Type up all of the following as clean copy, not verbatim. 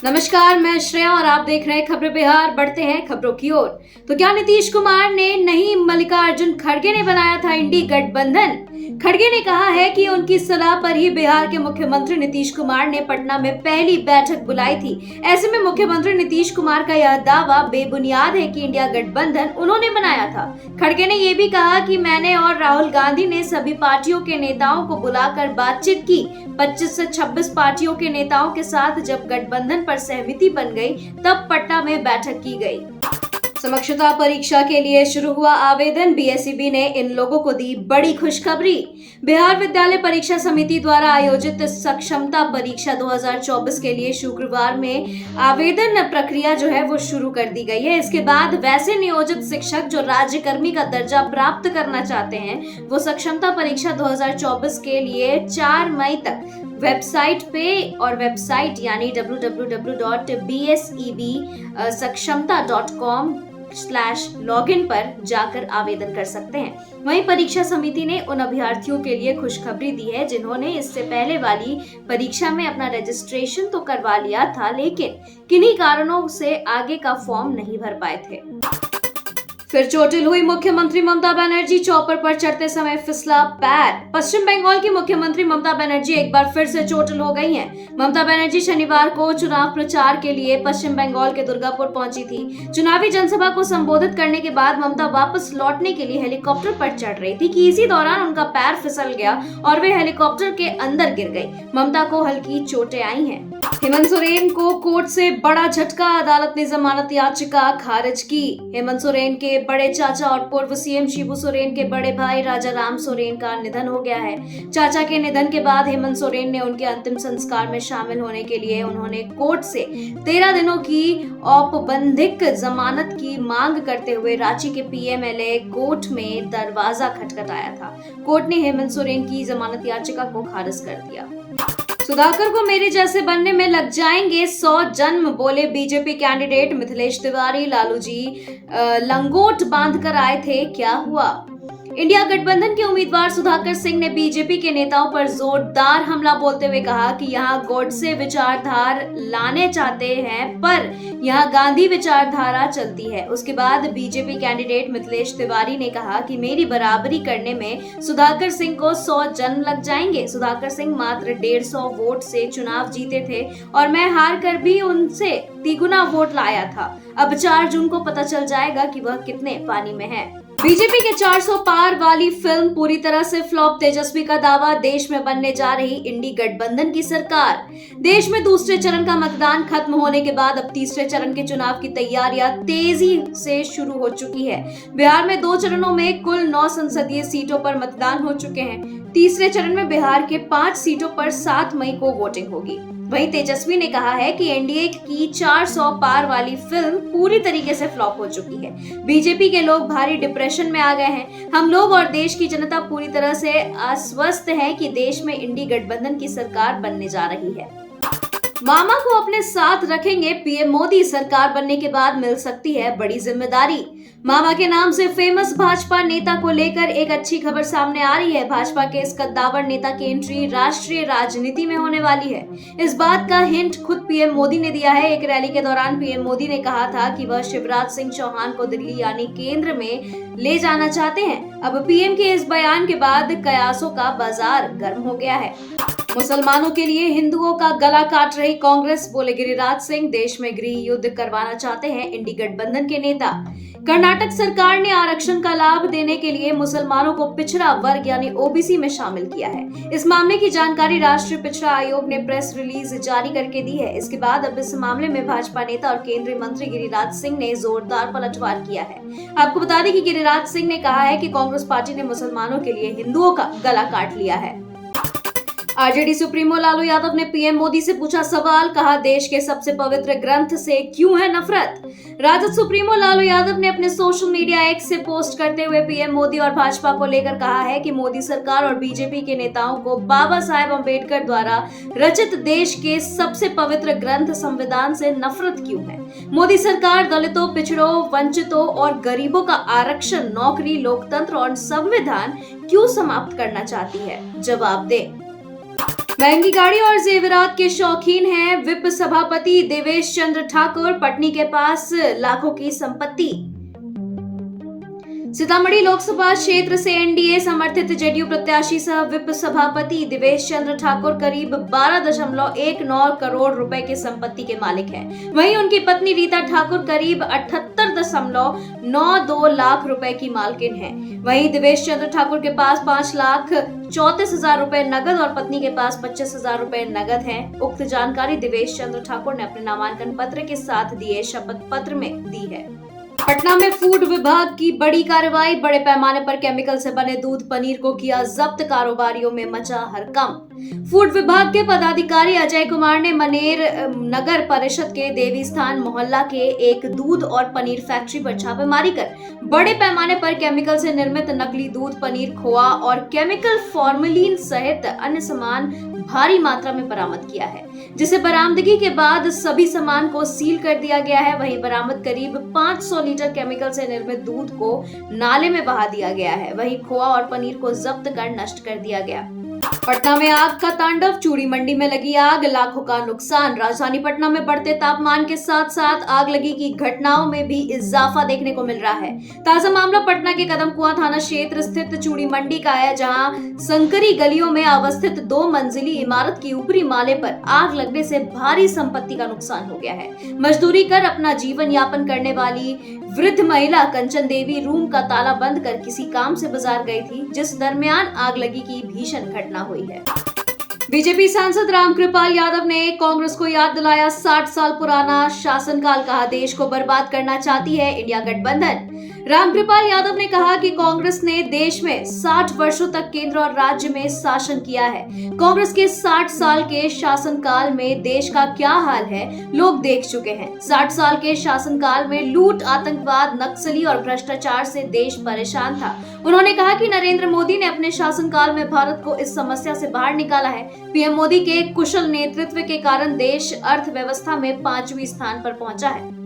नमस्कार, मैं श्रेया और आप देख रहे हैं खबरें बिहार। बढ़ते हैं खबरों की ओर। तो क्या नीतीश कुमार ने नहीं, मल्लिकार्जुन खड़गे ने बनाया था इंडी गठबंधन। खड़गे ने कहा है कि उनकी सलाह पर ही बिहार के मुख्यमंत्री नीतीश कुमार ने पटना में पहली बैठक बुलाई थी। ऐसे में मुख्यमंत्री नीतीश कुमार का यह दावा बेबुनियाद है कि इंडिया गठबंधन उन्होंने बनाया था। खड़गे ने यह भी कहा कि मैंने और राहुल गांधी ने सभी पार्टियों के नेताओं को बुलाकर बातचीत की। 25 से 26 पार्टियों के नेताओं के साथ जब गठबंधन पर सहमति बन गई, तब पटना में बैठक की गई। समक्षता परीक्षा के लिए शुरू हुआ आवेदन। बीएसईबी ने इन लोगों को दी बड़ी खुशखबरी। बिहार विद्यालय परीक्षा समिति द्वारा आयोजित सक्षमता परीक्षा 2024 के लिए शुक्रवार में आवेदन प्रक्रिया वो शुरू कर दी गई है। इसके बाद वैसे नियोजित शिक्षक जो राज्यकर्मी का दर्जा प्राप्त करना चाहते हैं, वो सक्षमता परीक्षा 2024 के लिए 4 मई तक वेबसाइट पे और वेबसाइट यानी www.bsebsakshamta.com/login पर जाकर आवेदन कर सकते हैं। वहीं परीक्षा समिति ने उन अभ्यर्थियों के लिए खुशखबरी दी है जिन्होंने इससे पहले वाली परीक्षा में अपना रजिस्ट्रेशन तो करवा लिया था, लेकिन किन्हीं कारणों से आगे का फॉर्म नहीं भर पाए थे। फिर चोटिल हुई मुख्यमंत्री ममता बनर्जी। चॉपर पर चढ़ते समय फिसला पैर। पश्चिम बंगाल की मुख्यमंत्री ममता बनर्जी एक बार फिर से चोटिल हो गई हैं। ममता बनर्जी शनिवार को चुनाव प्रचार के लिए पश्चिम बंगाल के दुर्गापुर पहुंची थी। चुनावी जनसभा को संबोधित करने के बाद ममता वापस लौटने के लिए हेलीकॉप्टर पर चढ़ रही थी कि इसी दौरान उनका पैर फिसल गया और वे हेलीकॉप्टर के अंदर गिर गई। ममता को हल्की चोटें आई हैं। हेमंत सोरेन को कोर्ट से बड़ा झटका। अदालत ने जमानत याचिका खारिज की। हेमंत सोरेन के बड़े चाचा और पूर्व सीएम शिबू सोरेन के बड़े भाई राजा राम सोरेन का निधन हो गया है। चाचा के निधन के बाद हेमंत सोरेन ने उनके अंतिम संस्कार में शामिल होने के लिए उन्होंने कोर्ट से 13 दिनों की औपबंधिक जमानत की मांग करते हुए रांची के पीएमएलए कोर्ट में दरवाजा खटखटाया था। कोर्ट ने हेमंत सोरेन की जमानत याचिका को खारिज कर दिया। सुधाकर को मेरे जैसे बनने में लग जाएंगे 100 जन्म, बोले बीजेपी कैंडिडेट मिथिलेश तिवारी। लालू जी लंगोट बांध कर आए थे, क्या हुआ? इंडिया गठबंधन के उम्मीदवार सुधाकर सिंह ने बीजेपी के नेताओं पर जोरदार हमला बोलते हुए कहा कि यहां गोडसे विचारधारा लाने चाहते हैं, पर यहां गांधी विचारधारा चलती है। उसके बाद बीजेपी कैंडिडेट मिथिलेश तिवारी ने कहा कि मेरी बराबरी करने में सुधाकर सिंह को 100 जन्म लग जाएंगे। सुधाकर सिंह मात्र 150 वोट से चुनाव जीते थे और मैं हार कर भी उनसे तिगुना वोट लाया था। अब 4 जून को पता चल जाएगा कि वह कितने पानी में है। बीजेपी के 400 पार वाली फिल्म पूरी तरह से फ्लॉप। तेजस्वी का दावा, देश में बनने जा रही इंडी गठबंधन की सरकार। देश में दूसरे चरण का मतदान खत्म होने के बाद अब तीसरे चरण के चुनाव की तैयारियां तेजी से शुरू हो चुकी है। बिहार में 2 चरणों में कुल 9 संसदीय सीटों पर मतदान हो चुके हैं। तीसरे चरण में बिहार के 5 सीटों पर 7 मई को वोटिंग होगी। वहीं तेजस्वी ने कहा है कि एनडीए की 400 पार वाली फिल्म पूरी तरीके से फ्लॉप हो चुकी है। बीजेपी के लोग भारी डिप्रेशन में आ गए हैं। हम लोग और देश की जनता पूरी तरह से आश्वस्त है कि देश में इंडी गठबंधन की सरकार बनने जा रही है। मामा को अपने साथ रखेंगे पीएम मोदी। सरकार बनने के बाद मिल सकती है बड़ी जिम्मेदारी। मामा के नाम से फेमस भाजपा नेता को लेकर एक अच्छी खबर सामने आ रही है। भाजपा के इस कद्दावर नेता की एंट्री राष्ट्रीय राजनीति में होने वाली है। इस बात का हिंट खुद पीएम मोदी ने दिया है। एक रैली के दौरान पीएम मोदी ने कहा था कि वह शिवराज सिंह चौहान को दिल्ली यानी केंद्र में ले जाना चाहते हैं। अब पीएम के इस बयान के बाद कयासों का बाजार गर्म हो गया है। मुसलमानों के लिए हिंदुओं का गला काट रही कांग्रेस, बोले गिरिराज सिंह। देश में गृह युद्ध करवाना चाहते हैं इंडी गठबंधन के नेता। कर्नाटक सरकार ने आरक्षण का लाभ देने के लिए मुसलमानों को पिछड़ा वर्ग यानी ओबीसी में शामिल किया है। इस मामले की जानकारी राष्ट्रीय पिछड़ा आयोग ने प्रेस रिलीज जारी करके दी है। इसके बाद अब इस मामले में भाजपा नेता और केंद्रीय मंत्री गिरिराज सिंह ने जोरदार पलटवार किया है। आपको बता दें कि गिरिराज सिंह ने कहा है कि कांग्रेस पार्टी ने मुसलमानों के लिए हिंदुओं का गला काट लिया है। आरजेडी सुप्रीमो लालू यादव ने पीएम मोदी से पूछा सवाल, कहा देश के सबसे पवित्र ग्रंथ से क्यों है नफरत। राजद सुप्रीमो लालू यादव ने अपने सोशल मीडिया एक्स से पोस्ट करते हुए पीएम मोदी और भाजपा को लेकर कहा है कि मोदी सरकार और बीजेपी के नेताओं को बाबा साहेब अम्बेडकर द्वारा रचित देश के सबसे पवित्र ग्रंथ संविधान से नफरत क्यों है। मोदी सरकार दलितों, पिछड़ों, वंचितों और गरीबों का आरक्षण, नौकरी, लोकतंत्र और संविधान क्यों समाप्त करना चाहती है, जवाब दे। महंगी गाड़ी और जेवरात के शौकीन हैं विप सभापति देवेश चंद्र ठाकुर। पटनी के पास लाखों की संपत्ति। सीतामढ़ी लोकसभा क्षेत्र से एनडीए समर्थित जेडीयू प्रत्याशी सह विप सभापति देवेश चंद्र ठाकुर करीब 12.19 करोड़ रुपए की संपत्ति के मालिक हैं। वहीं उनकी पत्नी रीता ठाकुर करीब 78.92 लाख रुपए की मालकिन हैं। वहीं देवेश चंद्र ठाकुर के पास 5,34,000 रुपए नगद और पत्नी के पास 25,000 रुपए नगद हैं। उक्त जानकारी देवेश चंद्र ठाकुर ने अपने नामांकन पत्र के साथ दिए शपथ पत्र में दी है। पटना में फूड विभाग की बड़ी कार्रवाई। बड़े पैमाने पर केमिकल से बने दूध पनीर को किया जब्त। कारोबारियों में मचा हड़कंप। फूड विभाग के पदाधिकारी अजय कुमार ने मनेर नगर परिषद के देवी स्थान मोहल्ला के एक दूध और पनीर फैक्ट्री पर छापेमारी कर बड़े पैमाने पर केमिकल से निर्मित नकली दूध, पनीर, खोआ और केमिकल फॉर्मेलिन सहित अन्य सामान भारी मात्रा में बरामद किया है, जिसे बरामदगी के बाद सभी सामान को सील कर दिया गया है। वहीं बरामद करीब 500 लीटर केमिकल से निर्मित दूध को नाले में बहा दिया गया है। वहीं खोआ और पनीर को जब्त कर नष्ट कर दिया गया। पटना में आग का तांडव। चूड़ी मंडी में लगी आग, लाखों का नुकसान। राजधानी पटना में बढ़ते तापमान के साथ साथ आग लगी की घटनाओं में भी इजाफा देखने को मिल रहा है। ताजा मामला पटना के कदमकुआं थाना क्षेत्र स्थित चूड़ी मंडी का है, जहां संकरी गलियों में अवस्थित 2 मंजिली इमारत की ऊपरी माले पर आग लगने से भारी संपत्ति का नुकसान हो गया है। मजदूरी कर अपना जीवन यापन करने वाली वृद्ध महिला कंचन देवी रूम का ताला बंद कर किसी काम से बाजार गई थी, जिस दरमियान आग लगी की भीषण घटना हुई है। बीजेपी सांसद रामकृपाल यादव ने कांग्रेस को याद दिलाया 60 साल पुराना शासनकाल। कहा, देश को बर्बाद करना चाहती है इंडिया गठबंधन। रामकृपाल यादव ने कहा कि कांग्रेस ने देश में 60 वर्षों तक केंद्र और राज्य में शासन किया है। कांग्रेस के 60 साल के शासनकाल में देश का क्या हाल है लोग देख चुके हैं। 60 साल के शासनकाल में लूट, आतंकवाद, नक्सली और भ्रष्टाचार से देश परेशान था। उन्होंने कहा कि नरेंद्र मोदी ने अपने शासनकाल में भारत को इस समस्या से बाहर निकाला है। पीएम मोदी के कुशल नेतृत्व के कारण देश अर्थव्यवस्था में 5वें स्थान पर पहुंचा है।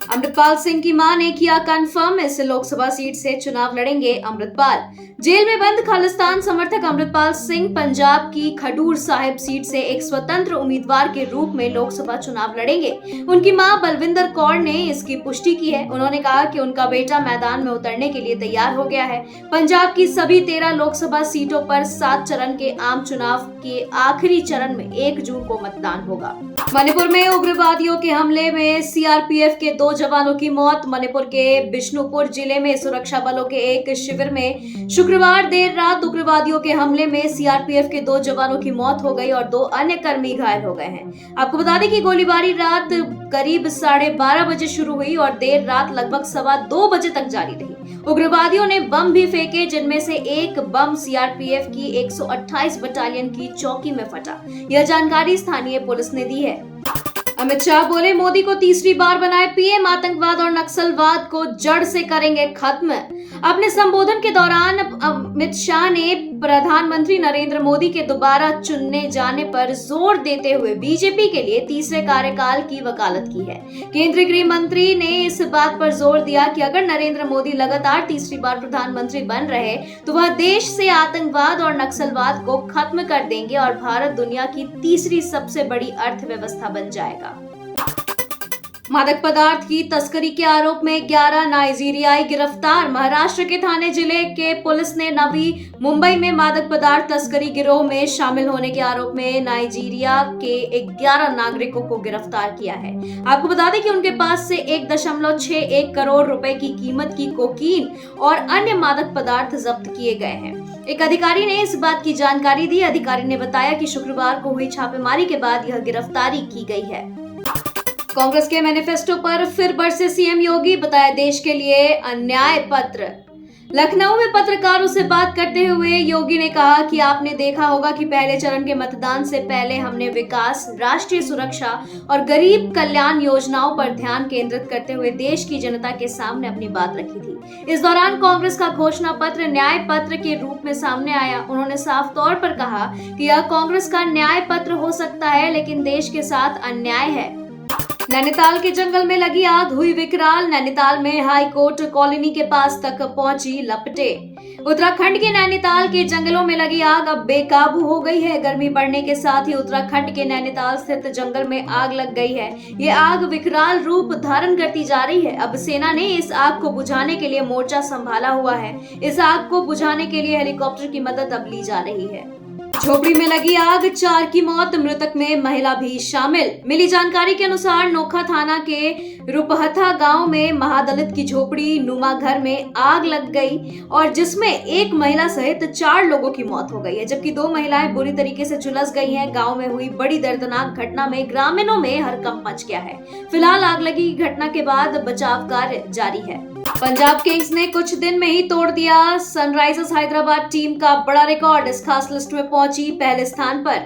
अमृतपाल सिंह की मां ने किया कंफर्म, इस लोकसभा सीट से चुनाव लड़ेंगे अमृतपाल। जेल में बंद खालिस्तान समर्थक अमृतपाल सिंह पंजाब की खडूर साहिब सीट से एक स्वतंत्र उम्मीदवार के रूप में लोकसभा चुनाव लड़ेंगे। उनकी मां बलविंदर कौर ने इसकी पुष्टि की है। उन्होंने कहा कि उनका बेटा मैदान में उतरने के लिए तैयार हो गया है। पंजाब की सभी 13 लोकसभा सीटों पर 7 चरण के आम चुनाव के आखिरी चरण में 1 जून को मतदान होगा। मणिपुर में उग्रवादियों के हमले में सीआरपीएफ के 2 जवानों की मौत। मणिपुर के बिष्णुपुर जिले में सुरक्षा बलों के एक शिविर में शुक्रवार देर रात उग्रवादियों के हमले में सीआरपीएफ के 2 जवानों की मौत हो गई और 2 अन्य कर्मी घायल हो गए हैं। आपको बता दें कि गोलीबारी रात करीब 12:30 बजे शुरू हुई और देर रात लगभग 2:15 बजे तक जारी रही। उग्रवादियों ने बम भी फेंके, जिनमें से एक बम सीआरपीएफ की 128 बटालियन की चौकी में फटा। यह जानकारी स्थानीय पुलिस ने दी है। अमित शाह बोले, मोदी को तीसरी बार बनाए पीएम, आतंकवाद और नक्सलवाद को जड़ से करेंगे खत्म। अपने संबोधन के दौरान अमित शाह ने प्रधानमंत्री नरेंद्र मोदी के दोबारा चुनने जाने पर जोर देते हुए बीजेपी के लिए तीसरे कार्यकाल की वकालत की है। केंद्रीय गृह मंत्री ने इस बात पर जोर दिया कि अगर नरेंद्र मोदी लगातार तीसरी बार प्रधानमंत्री बन रहे तो वह देश से आतंकवाद और नक्सलवाद को खत्म कर देंगे और भारत दुनिया की तीसरी सबसे बड़ी अर्थव्यवस्था बन जाएगा। मादक पदार्थ की तस्करी के आरोप में 11 नाइजीरियाई गिरफ्तार। महाराष्ट्र के थाने जिले के पुलिस ने नवी मुंबई में मादक पदार्थ तस्करी गिरोह में शामिल होने के आरोप में नाइजीरिया के 11 नागरिकों को गिरफ्तार किया है। आपको बता दें कि उनके पास से 1.61 करोड़ रुपए की कीमत की कोकीन और अन्य मादक पदार्थ जब्त किए गए हैं। एक अधिकारी ने इस बात की जानकारी दी। अधिकारी ने बताया कि शुक्रवार को हुई छापेमारी के बाद यह गिरफ्तारी की गई है। कांग्रेस के मैनिफेस्टो पर फिर बरसे सीएम योगी, बताया देश के लिए अन्याय पत्र। लखनऊ में पत्रकारों से बात करते हुए योगी ने कहा कि आपने देखा होगा कि पहले चरण के मतदान से पहले हमने विकास, राष्ट्रीय सुरक्षा और गरीब कल्याण योजनाओं पर ध्यान केंद्रित करते हुए देश की जनता के सामने अपनी बात रखी थी। इस दौरान कांग्रेस का घोषणा पत्र न्याय पत्र के रूप में सामने आया। उन्होंने साफ तौर पर कहा कि यह कांग्रेस का न्याय पत्र हो सकता है, लेकिन देश के साथ अन्याय है। नैनीताल के जंगल में लगी आग हुई विकराल। नैनीताल में हाई कोर्ट कॉलोनी के पास तक पहुंची लपटें। उत्तराखंड के नैनीताल के जंगलों में लगी आग अब बेकाबू हो गई है। गर्मी बढ़ने के साथ ही उत्तराखंड के नैनीताल स्थित जंगल में आग लग गई है। ये आग विकराल रूप धारण करती जा रही है। अब सेना ने इस आग को बुझाने के लिए मोर्चा संभाला हुआ है। इस आग को बुझाने के लिए हेलीकॉप्टर की मदद अब ली जा रही है। झोपड़ी में लगी आग, 4 की मौत, मृतक में महिला भी शामिल। मिली जानकारी के अनुसार नोखा थाना के रुपहथा गांव में महादलित की झोपड़ी नुमा घर में आग लग गई और जिसमें एक महिला सहित 4 लोगों की मौत हो गई है, जबकि 2 महिलाएं बुरी तरीके से झुलस गई हैं। गांव में हुई बड़ी दर्दनाक घटना में ग्रामीणों में हड़कंप मच गया है। फिलहाल आग लगी घटना के बाद बचाव कार्य जारी है। पंजाब किंग्स ने कुछ दिन में ही तोड़ दिया सनराइजर्स हैदराबाद टीम का बड़ा रिकॉर्ड। इस खास लिस्ट में पहुंची पहले स्थान पर।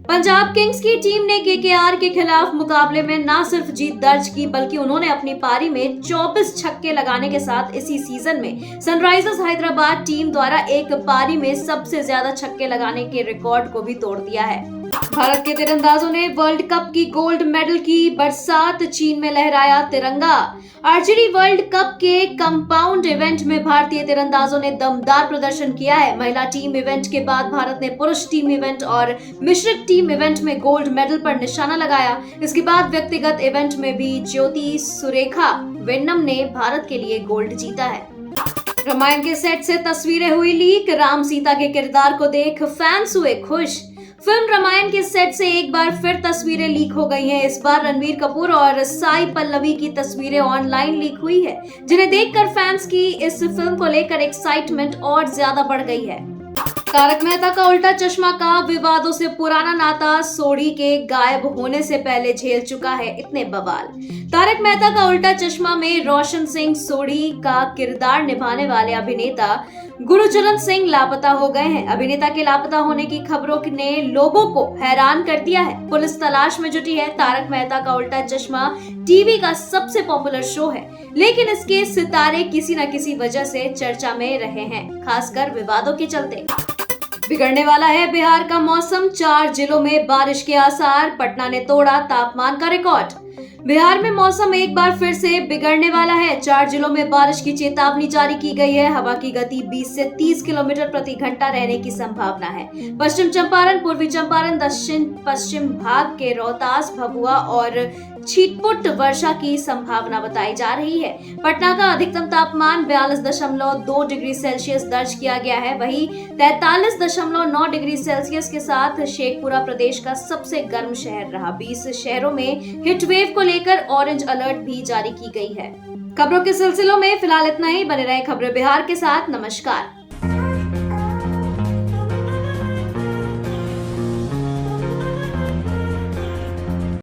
पंजाब किंग्स की टीम ने केकेआर के खिलाफ मुकाबले में न सिर्फ जीत दर्ज की बल्कि उन्होंने अपनी पारी में 24 छक्के लगाने के साथ इसी सीजन में सनराइजर्स हैदराबाद टीम द्वारा एक पारी में सबसे ज्यादा छक्के लगाने के रिकॉर्ड को भी तोड़ दिया है। भारत के तीरंदाजों ने वर्ल्ड कप की गोल्ड मेडल की बरसात, चीन में लहराया तिरंगा। आर्चरी वर्ल्ड कप के कंपाउंड इवेंट में भारतीय तीरंदाजों ने दमदार प्रदर्शन किया है। महिला टीम इवेंट के बाद भारत ने पुरुष टीम इवेंट और मिश्रित टीम इवेंट में गोल्ड मेडल पर निशाना लगाया। इसके बाद व्यक्तिगत इवेंट में भी ज्योति सुरेखा वेन्नम ने भारत के लिए गोल्ड जीता है। रामायण के सेट से तस्वीरें हुई लीक। राम सीता के किरदार को देख फैंस हुए खुश। फिल्म रामायण के सेट से एक बार फिर तस्वीरें लीक हो गई हैं। इस बार रणवीर कपूर और साई पल्लवी की तस्वीरें ऑनलाइन लीक हुई है, जिन्हें देखकर फैंस की इस फिल्म को लेकर एक्साइटमेंट और ज्यादा बढ़ गई है। तारक मेहता का उल्टा चश्मा का विवादों से पुराना नाता सोढ़ी के गायब होने से पहले झेल चुका है इतने बवाल। तारक मेहता का उल्टा चश्मा में रोशन सिंह सोढ़ी का किरदार निभाने वाले अभिनेता गुरचरण सिंह लापता हो गए हैं। अभिनेता के लापता होने की खबरों ने लोगों को हैरान कर दिया है। पुलिस तलाश में जुटी है। तारक मेहता का उल्टा चश्मा टीवी का सबसे पॉपुलर शो है, लेकिन इसके सितारे किसी न किसी वजह से चर्चा में रहे हैं, खासकर विवादों के चलते। बिगड़ने वाला है बिहार का मौसम, 4 जिलों में बारिश के आसार। पटना ने तोड़ा तापमान का रिकॉर्ड। बिहार में मौसम एक बार फिर से बिगड़ने वाला है। 4 जिलों में बारिश की चेतावनी जारी की गई है। हवा की गति 20 से 30 किलोमीटर प्रति घंटा रहने की संभावना है। पश्चिम चंपारण, पूर्वी चंपारण, दक्षिण पश्चिम भाग के रोहतास, भभुआ और छिटपुट वर्षा की संभावना बताई जा रही है। पटना का अधिकतम तापमान 42.2 डिग्री सेल्सियस दर्ज किया गया है। वहीं 43.9 डिग्री सेल्सियस के साथ शेखपुरा प्रदेश का सबसे गर्म शहर रहा। 20 शहरों में हीट वेव को लेकर ऑरेंज अलर्ट भी जारी की गई है। खबरों के सिलसिलों में फिलहाल इतना ही। बने रहें खबरें बिहार के साथ। नमस्कार।